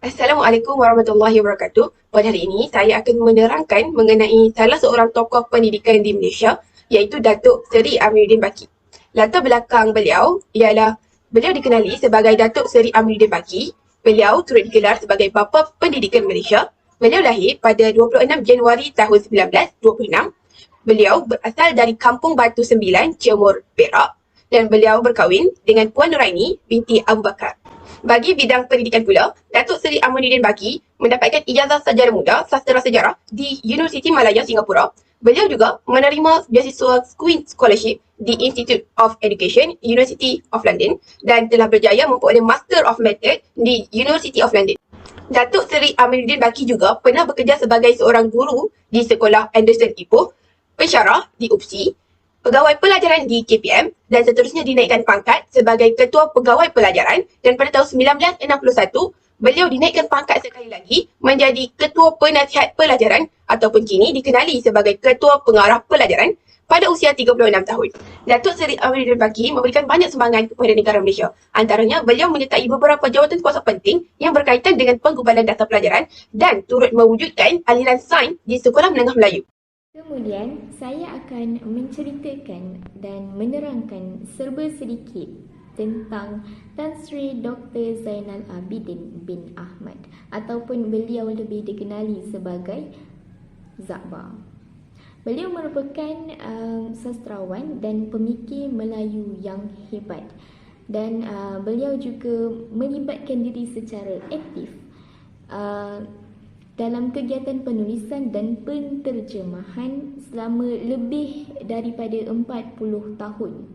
Assalamualaikum warahmatullahi wabarakatuh. Pada hari ini, saya akan menerangkan mengenai salah seorang tokoh pendidikan di Malaysia, iaitu Datuk Seri Amiruddin Baki. Latar belakang beliau ialah beliau dikenali sebagai Datuk Seri Amiruddin Baki. Beliau turut digelar sebagai Bapa Pendidikan Malaysia. Beliau lahir pada 26 Januari tahun 1926. Beliau berasal dari Kampung Batu Sembilan, Cemor, Perak, dan beliau berkahwin dengan Puan Nuraini binti Abu Bakar. Bagi bidang pendidikan pula, Datuk Seri Aminuddin Baki mendapatkan ijazah sarjana muda sastera sejarah di Universiti Malaya, Singapura. Beliau juga menerima beasiswa Queen's Scholarship di Institute of Education, University of London, dan telah berjaya memperoleh Master of Method di University of London. Datuk Seri Aminuddin Baki juga pernah bekerja sebagai seorang guru di Sekolah Anderson Ipoh, pensyarah di UPSI, pegawai pelajaran di KPM, dan seterusnya dinaikkan pangkat sebagai Ketua Pegawai Pelajaran, dan pada tahun 1961, beliau dinaikkan pangkat sekali lagi menjadi Ketua Penasihat Pelajaran ataupun kini dikenali sebagai Ketua Pengarah Pelajaran pada usia 36 tahun. Datuk Seri Amiruddin Baki memberikan banyak sumbangan kepada negara Malaysia. Antaranya, beliau menyertai beberapa jawatan kuasa penting yang berkaitan dengan penggubalan data pelajaran dan turut mewujudkan aliran sains di Sekolah Menengah Melayu. Kemudian, saya akan menceritakan dan menerangkan serba sedikit tentang Tan Sri Dr. Zainal Abidin bin Ahmad ataupun beliau lebih dikenali sebagai Zakbar. Beliau merupakan sastrawan dan pemikir Melayu yang hebat dan beliau juga melibatkan diri secara aktif dalam kegiatan penulisan dan penterjemahan selama lebih daripada 40 tahun.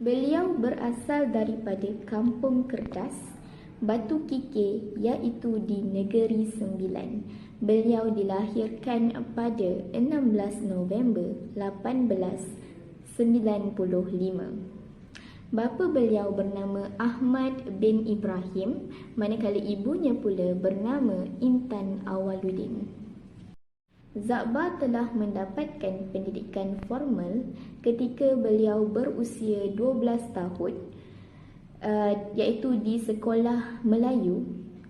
Beliau berasal daripada Kampung Kertas, Batu Kikir iaitu di Negeri Sembilan. Beliau dilahirkan pada 16 November 1895. Bapa beliau bernama Ahmad bin Ibrahim, manakala ibunya pula bernama Intan Awaluddin. Zakbar telah mendapatkan pendidikan formal ketika beliau berusia 12 tahun, iaitu di Sekolah Melayu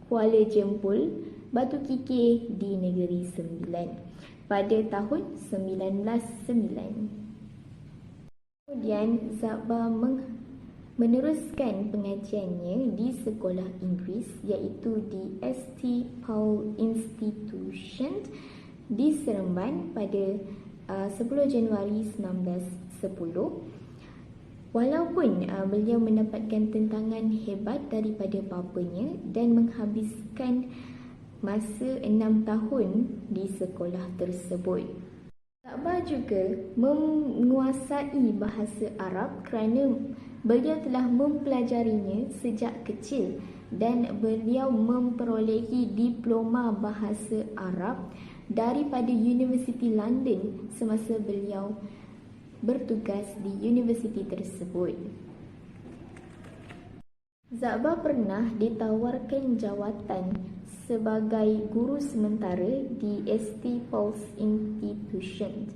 Kuala Jempol, Batu Kikir di Negeri Sembilan pada tahun 1909. Kemudian Zakbar meneruskan pengajiannya di sekolah Inggeris iaitu di St. Paul Institution di Seremban pada 10 Januari 1910. Walaupun beliau mendapatkan tentangan hebat daripada bapanya dan menghabiskan masa 6 tahun di sekolah tersebut. Zakbar juga menguasai bahasa Arab kerana beliau telah mempelajarinya sejak kecil dan beliau memperolehi diploma bahasa Arab daripada Universiti London semasa beliau bertugas di universiti tersebut. Zakbar pernah ditawarkan jawatan sebagai guru sementara di St. Paul's Institution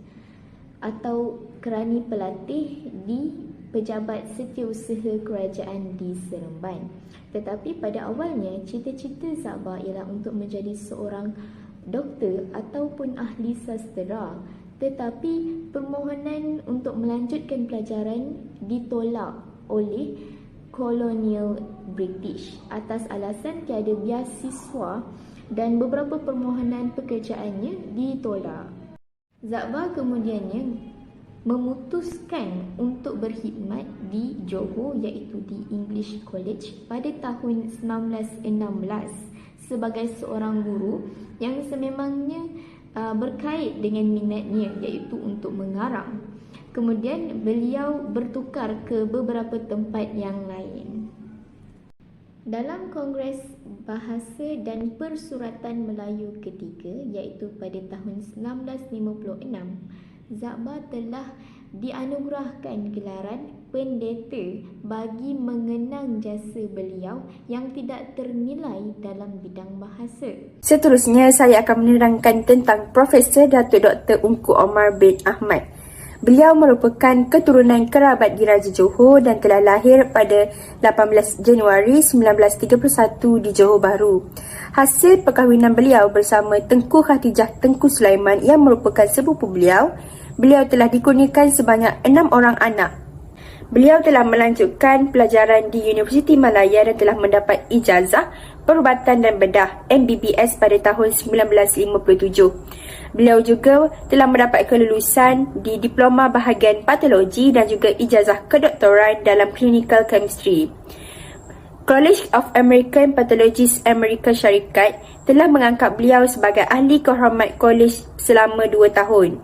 atau kerani pelatih di Pejabat Setiausaha Kerajaan di Seremban. Tetapi pada awalnya, cita-cita Zakbar ialah untuk menjadi seorang doktor ataupun ahli sastera. Tetapi permohonan untuk melanjutkan pelajaran ditolak oleh kolonial British atas alasan tiada beasiswa dan beberapa permohonan pekerjaannya ditolak. Zakbar kemudiannya memutuskan untuk berkhidmat di Johor iaitu di English College pada tahun 1916 sebagai seorang guru yang sememangnya berkait dengan minatnya iaitu untuk mengarang. Kemudian beliau bertukar ke beberapa tempat yang lain. Dalam Kongres Bahasa dan Persuratan Melayu ketiga iaitu pada tahun 1956, Zakbar telah dianugerahkan gelaran pendeta bagi mengenang jasa beliau yang tidak ternilai dalam bidang bahasa. Seterusnya, saya akan menerangkan tentang Profesor Datuk Dr. Ungku Omar bin Ahmad. Beliau merupakan keturunan kerabat Diraja Johor dan telah lahir pada 18 Januari 1931 di Johor Bahru. Hasil perkahwinan beliau bersama Tengku Khatijah Tengku Sulaiman yang merupakan sepupu beliau, beliau telah dikurniakan sebanyak 6 orang anak. Beliau telah melanjutkan pelajaran di Universiti Malaya dan telah mendapat ijazah perubatan dan bedah MBBS pada tahun 1957. Beliau juga telah mendapat kelulusan di Diploma Bahagian Patologi dan juga ijazah kedoktoran dalam Clinical Chemistry. College of American Pathologists Amerika Syarikat telah mengangkat beliau sebagai ahli kehormat kolej selama 2 tahun.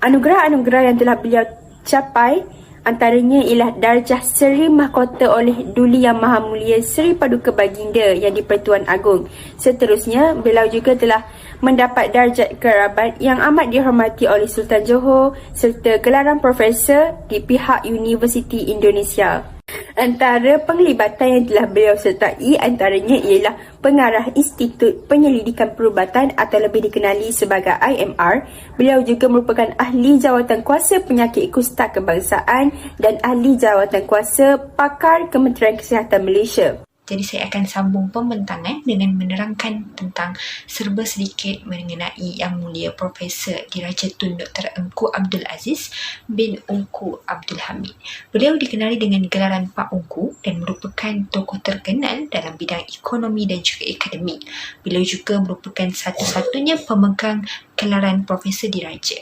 Anugerah-anugerah yang telah beliau capai antaranya ialah darjah Seri Mahkota oleh Duli Yang Maha Mulia Seri Paduka Baginda yang di-Pertuan Agong. Seterusnya, beliau juga telah mendapat darjat kerabat yang amat dihormati oleh Sultan Johor serta gelaran profesor di pihak Universiti Indonesia. Antara penglibatan yang telah beliau sertai antaranya ialah pengarah Institut Penyelidikan Perubatan atau lebih dikenali sebagai IMR. Beliau juga merupakan ahli jawatan kuasa penyakit kusta kebangsaan dan ahli jawatan kuasa pakar Kementerian Kesihatan Malaysia. Jadi saya akan sambung pembentangan dengan menerangkan tentang serba sedikit mengenai Yang Mulia Profesor Diraja Tun Dr. Engku Abdul Aziz bin Engku Abdul Hamid. Beliau dikenali dengan gelaran Pak Engku dan merupakan tokoh terkenal dalam bidang ekonomi dan juga akademik. Beliau juga merupakan satu-satunya pemegang gelaran Profesor Diraja.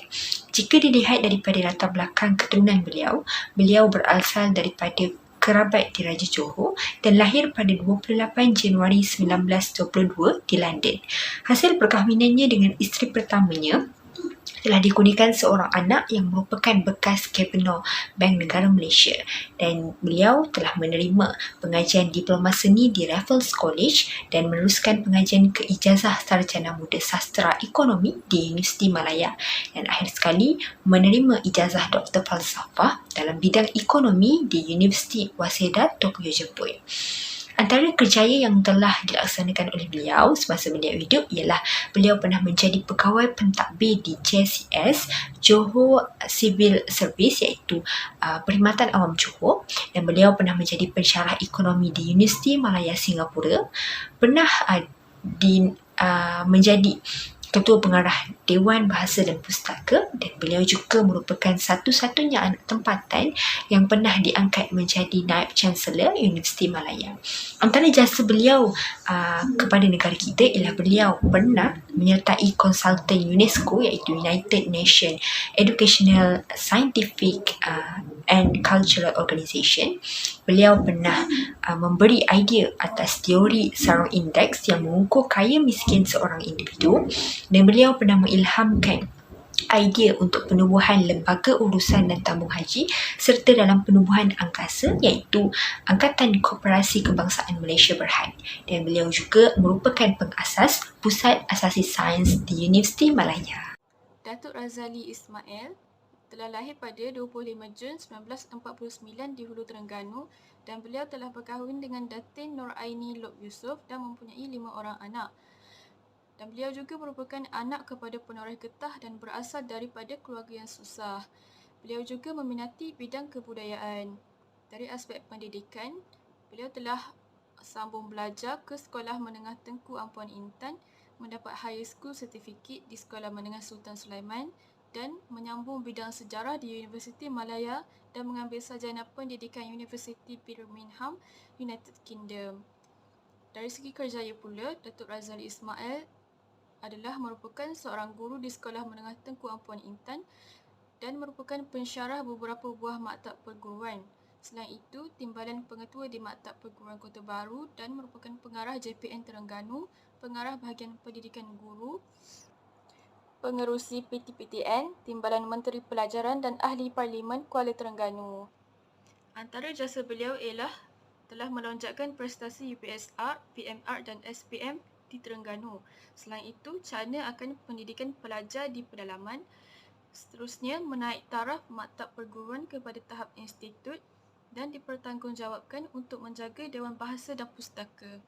Jika dilihat daripada latar belakang keturunan beliau, beliau berasal daripada kerabat Diraja Johor dan lahir pada 28 Januari 1922 di London. Hasil perkahwinannya dengan isteri pertamanya telah dikurniakan seorang anak yang merupakan bekas Gubernur Bank Negara Malaysia dan beliau telah menerima pengajian Diploma Seni di Raffles College dan meneruskan pengajian ke Ijazah Sarjana Muda Sastera Ekonomi di Universiti Malaya dan akhir sekali menerima Ijazah Doktor Falsafah dalam bidang ekonomi di Universiti Waseda, Tokyo, Jepun. Antara kerjaya yang telah dilaksanakan oleh beliau semasa beliau hidup ialah beliau pernah menjadi pegawai pentadbir di JCS, Johor Civil Service iaitu Perkhidmatan Awam Johor, dan beliau pernah menjadi pensyarah ekonomi di Universiti Malaya Singapura, pernah menjadi Ketua Pengarah Dewan Bahasa dan Pustaka dan beliau juga merupakan satu-satunya anak tempatan yang pernah diangkat menjadi Naib Chancellor Universiti Malaya. Antara jasa beliau kepada negara kita ialah beliau pernah menyertai konsultan UNESCO iaitu United Nations Educational, Scientific and Cultural Organisation. Beliau pernah memberi idea atas teori Sarong Index yang mengukur kaya miskin seorang individu dan beliau pernah mengilhamkan idea untuk penubuhan lembaga urusan dan tambung haji serta dalam penubuhan angkasa iaitu Angkatan Koperasi Kebangsaan Malaysia Berhad dan beliau juga merupakan pengasas Pusat Asasi Sains di Universiti Malaya. Datuk Razali Ismail telah lahir pada 25 Jun 1949 di Hulu Terengganu dan beliau telah berkahwin dengan Datin Nur Aini Lok Yusof dan mempunyai 5 orang anak. Dan beliau juga merupakan anak kepada penoreh getah dan berasal daripada keluarga yang susah. Beliau juga meminati bidang kebudayaan. Dari aspek pendidikan, beliau telah sambung belajar ke Sekolah Menengah Tengku Ampuan Intan, mendapat Higher School Certificate di Sekolah Menengah Sultan Sulaiman dan menyambung bidang sejarah di Universiti Malaya dan mengambil sarjana pendidikan Universiti Birmingham, United Kingdom. Dari segi kerjaya pula, Datuk Razali Ismail adalah merupakan seorang guru di Sekolah Menengah Tengku Ampuan Intan dan merupakan pensyarah beberapa buah maktab perguruan. Selain itu, timbalan pengetua di Maktab Perguruan Kota Baru dan merupakan pengarah JPN Terengganu, pengarah bahagian pendidikan guru, pengerusi PTPTN, timbalan Menteri Pelajaran dan ahli Parlimen Kuala Terengganu. Antara jasa beliau ialah telah melonjakkan prestasi UPSR, PMR dan SPM di Terengganu. Selain itu, cara akan pendidikan pelajar di pedalaman. Seterusnya, menaik taraf maktab perguruan kepada tahap institut dan dipertanggungjawabkan untuk menjaga Dewan Bahasa dan Pustaka.